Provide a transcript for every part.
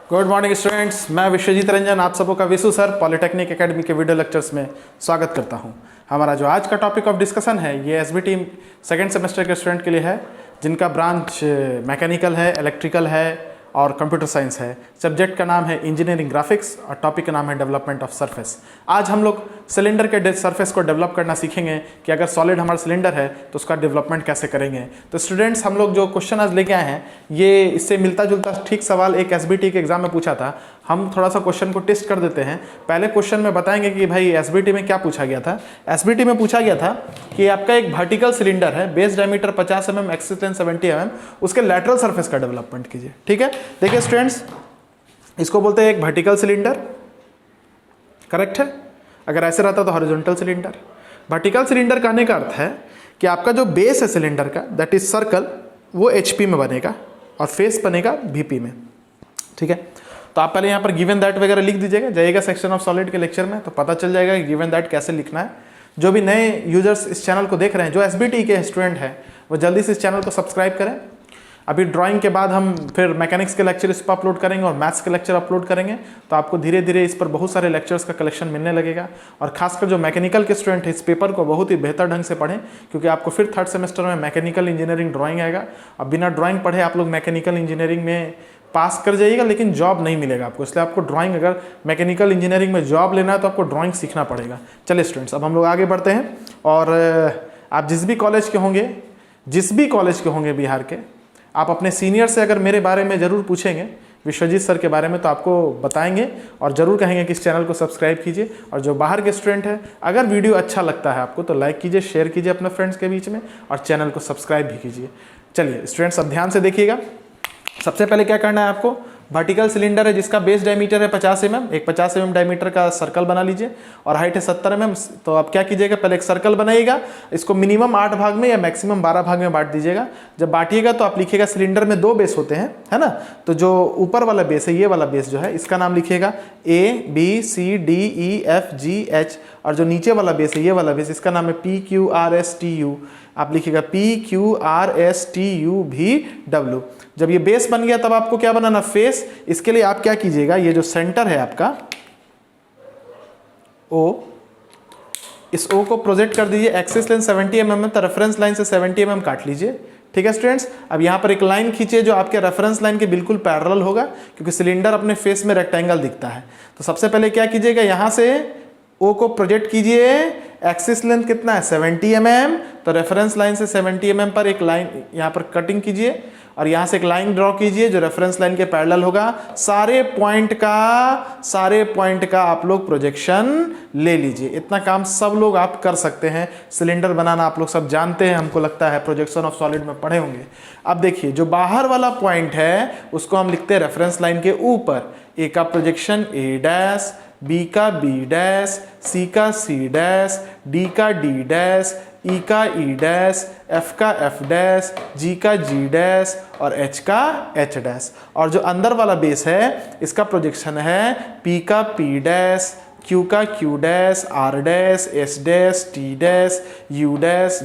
Good morning students, मैं विश्वजीत रंजन आप सबों का विशु सर पॉलिटेक्निक एकेडमी के वीडियो लेक्चर्स में स्वागत करता हूं। हमारा जो आज का टॉपिक ऑफ डिस्कशन है ये एसबीटी सेकेंड सेमेस्टर के स्टूडेंट के लिए है जिनका ब्रांच मैकेनिकल है, इलेक्ट्रिकल है और कंप्यूटर साइंस है। सब्जेक्ट का नाम है इंजीनियरिंग ग्राफिक्स और टॉपिक का नाम है डेवलपमेंट ऑफ सरफेस। आज हम लोग सिलेंडर के सरफेस को डेवलप करना सीखेंगे कि अगर सॉलिड हमारा सिलेंडर है तो उसका डेवलपमेंट कैसे करेंगे। तो स्टूडेंट्स, हम लोग जो क्वेश्चन आज लेके आए हैं ये इससे मिलता जुलता ठीक सवाल एक एसबीटी के एग्जाम में पूछा था। हम थोड़ा सा क्वेश्चन को टेस्ट कर देते हैं। पहले क्वेश्चन में बताएंगे कि भाई एसबीटी में क्या पूछा गया था। एसबीटी में पूछा गया था कि आपका एक वर्टिकल सिलेंडर है, base diameter 50 mm, axis length 70 mm, उसके लैटरल सरफेस का डेवलपमेंट कीजिए। ठीक है, देखिए स्टूडेंट्स, इसको बोलते हैं एक वर्टिकल सिलेंडर, करेक्ट है। अगर ऐसे रहता तो हॉरिजॉन्टल सिलेंडर। वर्टिकल सिलेंडर कहने का अर्थ है कि आपका जो बेस है सिलेंडर का, दैट इज सर्कल, वो एचपी में बनेगा और फेस बनेगा वीपी में। ठीक है, तो आप पहले यहाँ पर गिवन दैट वगैरह लिख दीजिएगा, जाइएगा सेक्शन ऑफ सॉलिड के लेक्चर में तो पता चल जाएगा कि गिवन दैट कैसे लिखना है। जो भी नए यूजर्स इस चैनल को देख रहे हैं, जो एसबीटी के स्टूडेंट हैं, वो जल्दी से इस चैनल को सब्सक्राइब करें। अभी ड्राइंग के बाद हम फिर मैकेनिक्स के लेक्चर इस पर अपलोड करेंगे और मैथ्स के लेक्चर अपलोड करेंगे, तो आपको धीरे धीरे इस पर बहुत सारे लेक्चर्स का कलेक्शन मिलने लगेगा। और खासकर जो मैकेनिकल के स्टूडेंट हैं, इस पेपर को बहुत ही बेहतर ढंग से पढ़ें, क्योंकि आपको फिर थर्ड सेमेस्टर में मैकेनिकल इंजीनियरिंग ड्राइंग आएगा। अब बिना ड्राइंग पढ़े आप लोग मैकेनिकल इंजीनियरिंग में पास कर जाइएगा, लेकिन जॉब नहीं मिलेगा आपको। इसलिए आपको ड्राइंग, अगर मैकेनिकल इंजीनियरिंग में जॉब लेना है तो आपको ड्राइंग सीखना पड़ेगा। चलिए स्टूडेंट्स, अब हम लोग आगे बढ़ते हैं। और आप जिस भी कॉलेज के होंगे बिहार के, आप अपने सीनियर से अगर मेरे बारे में ज़रूर पूछेंगे, विश्वजीत सर के बारे में, तो आपको बताएंगे और ज़रूर कहेंगे कि इस चैनल को सब्सक्राइब कीजिए। और जो बाहर के स्टूडेंट हैं, अगर वीडियो अच्छा लगता है आपको तो लाइक कीजिए, शेयर कीजिए अपने फ्रेंड्स के बीच में और चैनल को सब्सक्राइब भी कीजिए। चलिए स्टूडेंट्स, अब ध्यान से देखिएगा। सबसे पहले क्या करना है आपको, वर्टिकल सिलेंडर है जिसका बेस डायमीटर है 50 mm, एक 50 mm डायमीटर का सर्कल बना लीजिए और हाइट है 70 mm। तो आप क्या कीजिएगा, पहले एक सर्कल बनाइएगा, इसको मिनिमम 8 भाग में या मैक्सिमम 12 भाग में बांट दीजिएगा। जब बांटिएगा तो आप लिखिएगा, सिलेंडर में 2 बेस होते हैं, है ना। तो जो ऊपर वाला बेस है, ये वाला बेस जो है, इसका नाम लिखिएगा ABCDEFGH, और जो नीचे वाला बेस है, ये वाला बेस, इसका नाम है PQRSTU। आप लिखिएगा PQRSTUVW। जब ये बेस बन गया तब आपको क्या बनाना, फेस। इसके लिए आप क्या कीजिएगा, ये जो सेंटर है आपका O, इस O को प्रोजेक्ट कर दीजिए। एक्सिस लेंथ 70 mm है तो रेफरेंस लाइन से 70 mm काट लीजिए। ठीक है स्टूडेंट्स, अब यहाँ पर एक लाइन खींचिए जो आपके रेफरेंस लाइन के बिल्कुल पैरेलल होगा, क्योंकि सिलेंडर अपने फेस में रेक्टेंगल दिखता है। तो सबसे पहले क्या कीजिएगा, यहाँ से O को प्रोजेक्ट कीजिए। एक्सिस लेंथ कितना है, 70 mm, तो रेफरेंस लाइन से 70 mm पर एक लाइन यहाँ पर कटिंग कीजिए और यहाँ से एक लाइन ड्रॉ कीजिए जो रेफरेंस लाइन के पैरेलल होगा। सारे पॉइंट का आप लोग प्रोजेक्शन ले लीजिए। इतना काम सब लोग आप कर सकते हैं। सिलेंडर बनाना आप लोग सब जानते हैं, हमको लगता है प्रोजेक्शन ऑफ सॉलिड में पढ़े होंगे। अब देखिए, जो बाहर वाला पॉइंट है उसको हम लिखते हैं रेफरेंस लाइन के ऊपर। ए का प्रोजेक्शन A', बी का B', सी का C', डी का D', ई का E', एफ का F', जी का G' और एच का H'। और जो अंदर वाला बेस है, इसका प्रोजेक्शन है P का P', Q का Q', R', S', T', U',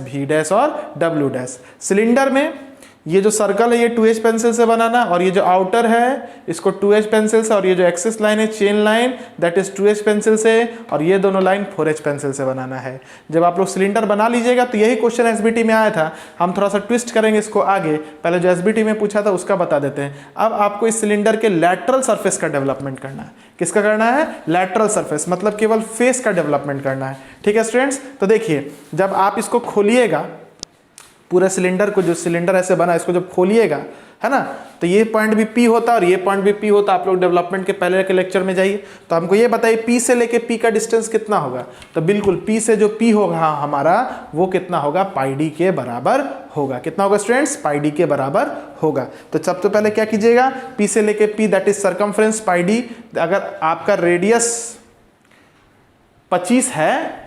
V' और W'। सिलेंडर में ये जो सर्कल है ये 2H पेंसिल से बनाना, और ये जो आउटर है इसको 2H पेंसिल से, और ये जो एक्सिस लाइन है, chain line, that is 2H pencil से, और ये दोनों लाइन 4H पेंसिल से बनाना है। जब आप लोग सिलेंडर बना लीजिएगा तो यही क्वेश्चन एसबीटी में आया था। हम थोड़ा सा ट्विस्ट करेंगे इसको आगे, पहले जो एसबीटी में पूछा था उसका बता देते हैं। अब आपको इस सिलेंडर के लैटरल सर्फेस का डेवलपमेंट करना है। किसका करना है, लैटरल सर्फेस, मतलब केवल फेस का डेवलपमेंट करना है। ठीक है स्टूडेंट्स, तो देखिए, जब आप इसको खोलिएगा, पूरे सिलेंडर को, जो सिलेंडर ऐसे बना इसको जब खोलिएगा, है ना, तो ये पॉइंट भी P होता है और ये पॉइंट भी P होता है। आप लोग डेवलपमेंट के पहले के लेक्चर में जाइए तो हमको ये बताइए P से लेके P का डिस्टेंस कितना होगा। तो बिल्कुल P से जो P होगा हमारा, वो कितना होगा, πd के बराबर होगा। कितना होगा स्टूडेंट्स, πd के बराबर होगा। तो सबसे पहले क्या कीजिएगा, P से लेके P, that is circumference πd। अगर आपका रेडियस 25 है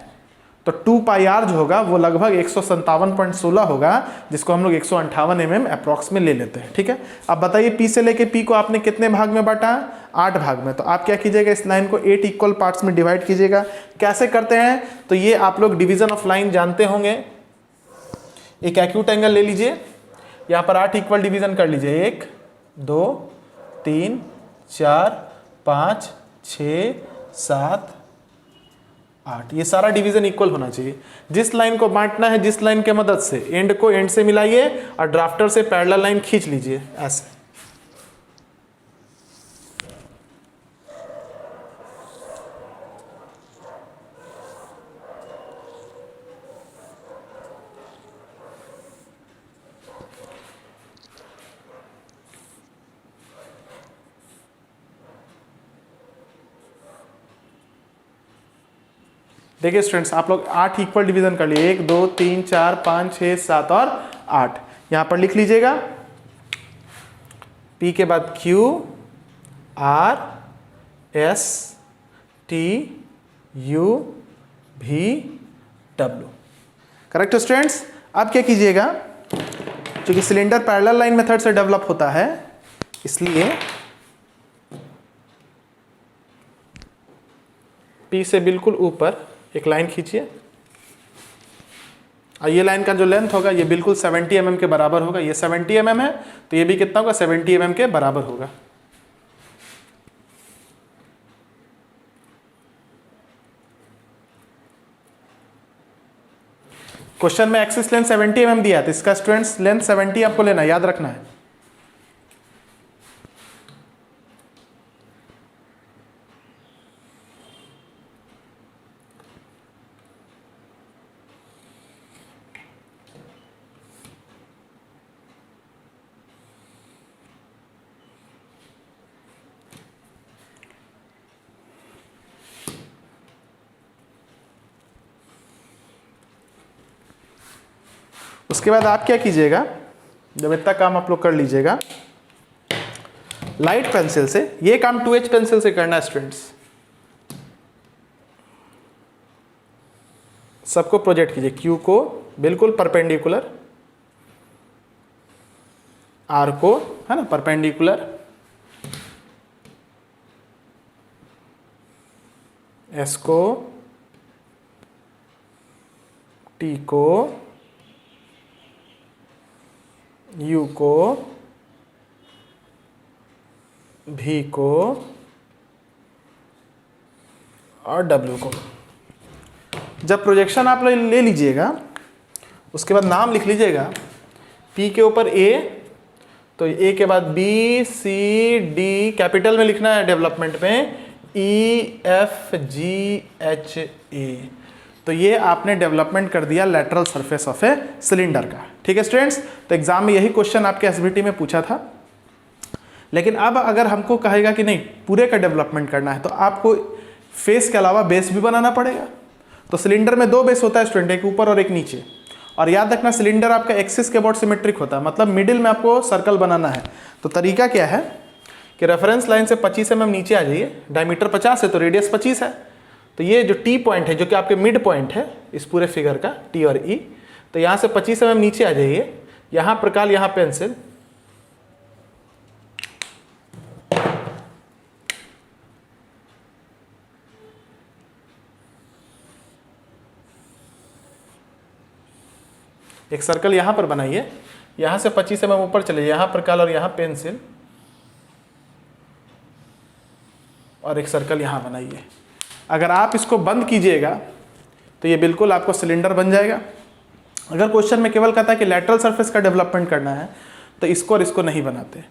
तो 2πr जो होगा वो लगभग 157.16 होगा, जिसको हम लोग 158 mm अप्रॉक्स में ले लेते हैं। ठीक है, अब बताइए P से लेके P को आपने कितने भाग में बांटा, 8 भाग में। तो आप क्या कीजिएगा, इस लाइन को 8 इक्वल पार्ट्स में डिवाइड कीजिएगा। कैसे करते हैं, तो ये आप लोग डिवीजन ऑफ लाइन जानते होंगे। एक एक्यूट एंगल ले लीजिए, यहाँ पर 8 इक्वल डिवीजन कर लीजिए, 1 2 3 4 5 6 7 8, ये सारा डिवीजन इक्वल होना चाहिए। जिस लाइन को बांटना है, जिस लाइन के मदद से एंड को एंड से मिलाइए और ड्राफ्टर से पैरेलल लाइन खींच लीजिए ऐसे। देखिए स्टूडेंट्स, आप लोग 8 इक्वल डिवीजन कर लिए, 1 2 3 4 5 6 7 और 8। यहां पर लिख लीजिएगा P के बाद Q R S T U V W। Correct students. अब क्या कीजिएगा, क्योंकि सिलेंडर पैरेलल लाइन मेथड से डेवलप होता है, इसलिए P से बिल्कुल ऊपर एक लाइन खींचिए और ये लाइन का जो लेंथ होगा ये बिल्कुल 70 mm के बराबर होगा। ये 70 mm है तो ये भी कितना होगा, 70 mm के बराबर होगा। क्वेश्चन में एक्सिस लेंथ 70 mm दिया तो इसका स्टूडेंट्स लेंथ 70 आपको लेना, याद रखना है। उसके बाद आप क्या कीजिएगा, जब इतना काम आप लोग कर लीजिएगा लाइट पेंसिल से, ये काम 2H पेंसिल से करना है स्टूडेंट्स। सबको प्रोजेक्ट कीजिए, Q को बिल्कुल परपेंडिकुलर, R को है ना परपेंडिकुलर, S को, T को, U को, V को और W को। जब प्रोजेक्शन आप ले लीजिएगा उसके बाद नाम लिख लीजिएगा। P के ऊपर A, तो A के बाद B C D कैपिटल में लिखना है, डेवलपमेंट में E F G H A। तो ये आपने डेवलपमेंट कर दिया lateral surface of a cylinder का। ठीक है स्टूडेंट्स, तो एग्जाम में यही क्वेश्चन आपके एसबीटी में पूछा था। लेकिन अब अगर हमको कहेगा कि नहीं पूरे का डेवलपमेंट करना है तो आपको फेस के अलावा बेस भी बनाना पड़ेगा। तो सिलेंडर में 2 बेस होता है स्टूडेंट, एक ऊपर और एक नीचे। और याद रखना सिलेंडर आपका एक्सिस के अबाउट सिमेट्रिक होता है, मतलब मिडिल में आपको सर्कल बनाना है। तो तरीका क्या है कि रेफरेंस लाइन से 25 mm नीचे आ जाइए, डायमीटर 50 है तो रेडियस 25 है। तो ये जो T पॉइंट है जो कि आपके मिड पॉइंट है इस पूरे फिगर का, T और E, तो यहाँ से 25 mm नीचे आ जाइए, यहाँ प्रकाल, यहाँ पेंसिल, एक सर्कल यहाँ पर बनाइए, यहाँ से 25 mm ऊपर चले, यहाँ प्रकाल और यहाँ पेंसिल, और एक सर्कल यहाँ बनाइए। अगर आप इसको बंद कीजिएगा तो ये बिल्कुल आपको सिलेंडर बन जाएगा। अगर क्वेश्चन में केवल कहता है कि लेटरल सरफेस का डेवलपमेंट करना है तो इसको और इसको नहीं बनाते।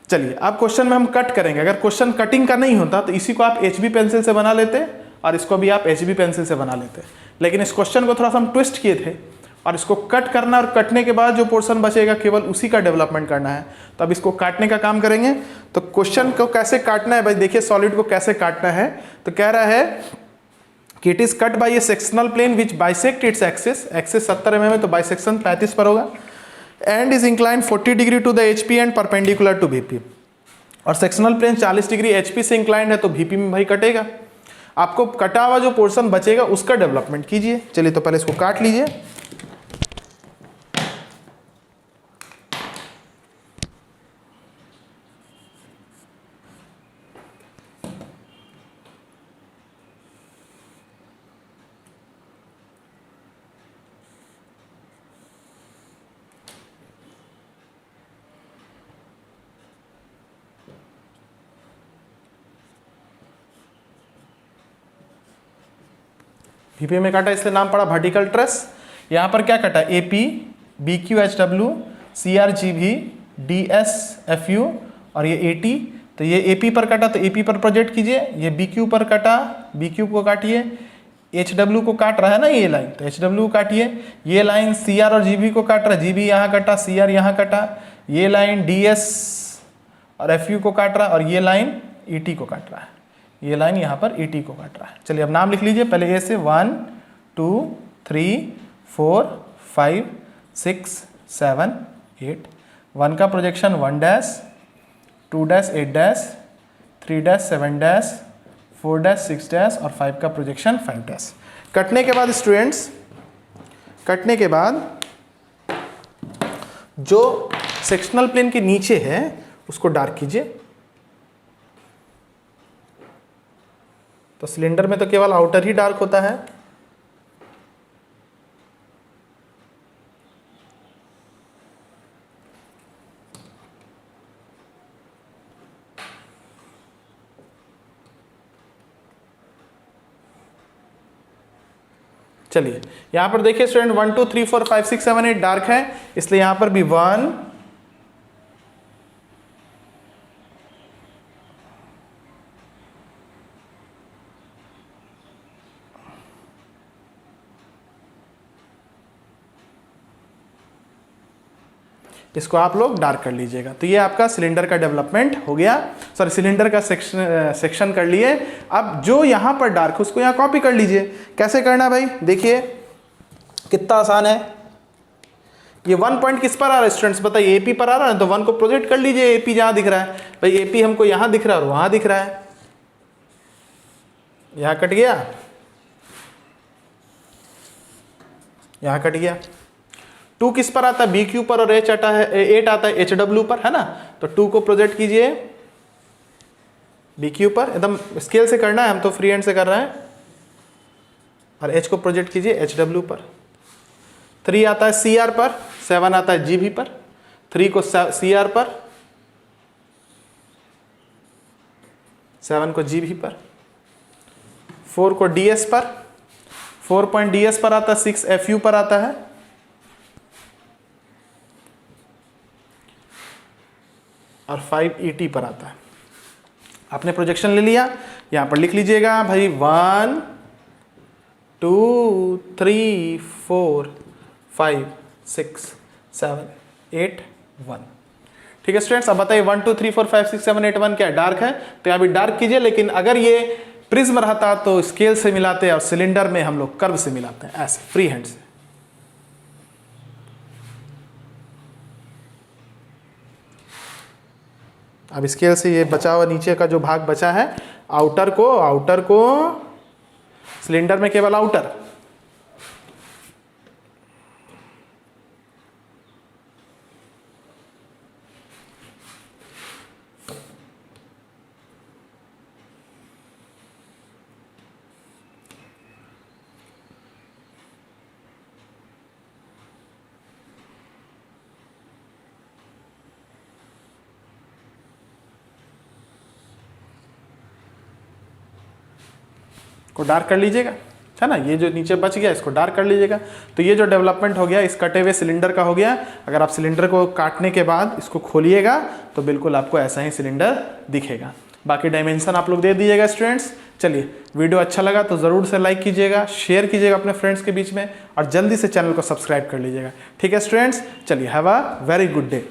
चलिए अब क्वेश्चन में हम कट करेंगे। अगर क्वेश्चन कटिंग का नहीं होता तो इसी को आप HB पेंसिल से बना लेते और इसको भी आप HB पेंसिल से बना लेते, लेकिन इस क्वेश्चन को थोड़ा सा हम ट्विस्ट किए थे और इसको कट करना, और कटने के बाद जो पोर्शन बचेगा केवल उसी का डेवलपमेंट करना है। तो अब इसको काटने का काम करेंगे। तो क्वेश्चन को कैसे काटना है भाई, देखिए सॉलिड को कैसे काटना है। तो कह रहा है कि it is cut by a sectional plane which bisect its axis, axis 70 mm है तो बाइसेक्शन 35 पर होगा, and is incline 40 degree to the HP and perpendicular to VP। और सेक्शनल प्लेन 40 डिग्री HP से इंक्लाइंड है तो VP में भाई कटेगा। आपको कटा हुआ जो पोर्शन बचेगा उसका डेवलपमेंट कीजिए। चलिए तो पहले इसको काट लीजिए। VP में काटा इसलिए नाम पड़ा वर्टिकल ट्रेस। यहाँ पर क्या कटा, AP, BQHW, CRGV, DSFU और ये AT। तो ये AP पर कटा तो AP पर प्रोजेक्ट कीजिए, ये BQ पर कटा, BQ को काटिए, HW को काट रहा है ना ये लाइन, तो HW को काटिए। ये लाइन CR और GB को काट रहा है, GB यहाँ कटा, CR यहाँ कटा। ये लाइन DS और FU को काट रहा है और ये लाइन ET को काट रहा है, ये लाइन यहाँ पर ET को काट रहा है। चलिए अब नाम लिख लीजिए पहले A से 1 2 3 4 5 6 7 8। 1 का projection 1 dash, 2 dash 8 dash, 3 dash 7 dash, 4 dash 6 dash और 5 का प्रोजेक्शन 5 डैश। कटने के बाद स्टूडेंट्स, कटने के बाद जो सेक्शनल प्लेन के नीचे है उसको डार्क कीजिए। तो सिलेंडर में तो केवल आउटर ही डार्क होता है। चलिए यहां पर देखिए स्टूडेंट 1 2 3 4 5 6 7 8 डार्क है, इसलिए यहां पर भी 1 इसको आप लोग डार्क कर लीजिएगा। तो ये आपका सिलेंडर का डेवलपमेंट हो गया, सॉरी सिलेंडर का सेक्शन कर लिए। अब जो यहां पर डार्क उसको यहां कॉपी कर लीजिए। कैसे करना भाई, देखिए कितना आसान है। ये 1 पॉइंट किस पर आ रहा है स्टूडेंट्स, बताइए AP पर आ रहा है, तो 1 को प्रोजेक्ट कर लीजिए। AP जहां दिख रहा है भाई, AP हमको यहां दिख रहा है और वहां दिख रहा है, यहां कट गया, यहां कट गया। 2 किस पर आता है, BQ पर, और 8 आता है HW पर, है ना। तो 2 को प्रोजेक्ट कीजिए BQ पर, एकदम स्केल से करना है, हम तो फ्री हैंड से कर रहे हैं। और H को प्रोजेक्ट कीजिए HW पर। 3 आता है CR पर, 7 आता है GB पर, 3 को CR पर, 7 को GB पर, 4 को DS पर, 4 पॉइंट DS पर आता है, 6 FU पर आता है, और 5 ET पर आता है। आपने प्रोजेक्शन ले लिया, यहां पर लिख लीजिएगा भाई 1 2 3 4 5 6 7 8 1। ठीक है स्टूडेंट्स, अब बताइए 1 2 3 4 5 6 7 8 1 क्या डार्क है, तो यहां भी डार्क कीजिए। लेकिन अगर ये प्रिज्म रहता तो स्केल से मिलाते और सिलेंडर में हम लोग कर्व से मिलाते हैं, ऐसे फ्री हैंड से। अब स्केल से ये बचा हुआ नीचे का जो भाग बचा है, आउटर को सिलेंडर में केवल आउटर, को डार्क कर लीजिएगा, है ना। ये जो नीचे बच गया इसको डार्क कर लीजिएगा। तो ये जो डेवलपमेंट हो गया इस कटे हुए सिलेंडर का हो गया। अगर आप सिलेंडर को काटने के बाद इसको खोलिएगा तो बिल्कुल आपको ऐसा ही सिलेंडर दिखेगा। बाकी डायमेंशन आप लोग दे दीजिएगा स्टूडेंट्स। चलिए वीडियो अच्छा लगा तो ज़रूर से लाइक कीजिएगा, शेयर कीजिएगा अपने फ्रेंड्स के बीच में, और जल्दी से चैनल को सब्सक्राइब कर लीजिएगा। ठीक है स्टूडेंट्स, चलिए have a very good day.